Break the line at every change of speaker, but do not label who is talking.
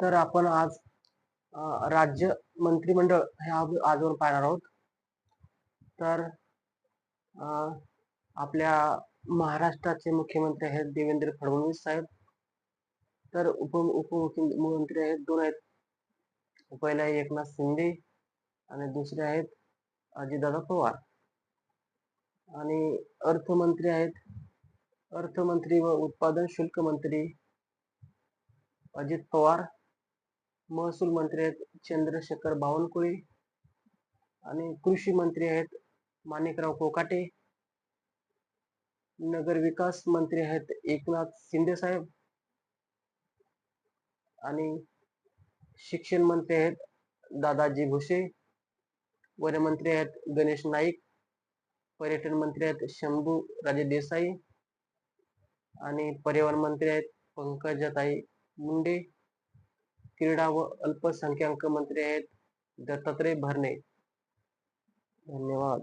तर आपण आज राज्य मंत्रिमंडळ हे आजवर पाहणार आहोत. तर अ, आपल्या महाराष्ट्राचे मुख्यमंत्री आहेत देवेंद्र फडणवीस साहेब. तर उपमुख्यमंत्री आहेत, दोन आहेत. पहिले आहे एकनाथ शिंदे आणि दुसरे आहेत अजितदादा पवार. आणि अर्थमंत्री आहेत, अर्थमंत्री व उत्पादन शुल्क मंत्री अजित पवार. महसूल मंत्री आहेत चंद्रशेखर बावनकुळे आणि कृषी मंत्री आहेत माणिकराव कोकाटे. नगर विकास मंत्री आहेत एकनाथ शिंदे साहेब आणि शिक्षण मंत्री आहेत दादाजी भुसे. वनमंत्री आहेत गणेश नाईक. पर्यटन मंत्री आहेत शंभू राजे देसाई आणि पर्यावरण मंत्री आहेत पंकजाताई मुंडे. क्रीडा व अल्पसंख्याक मंत्री आहेत दत्तात्रय भरणे. धन्यवाद.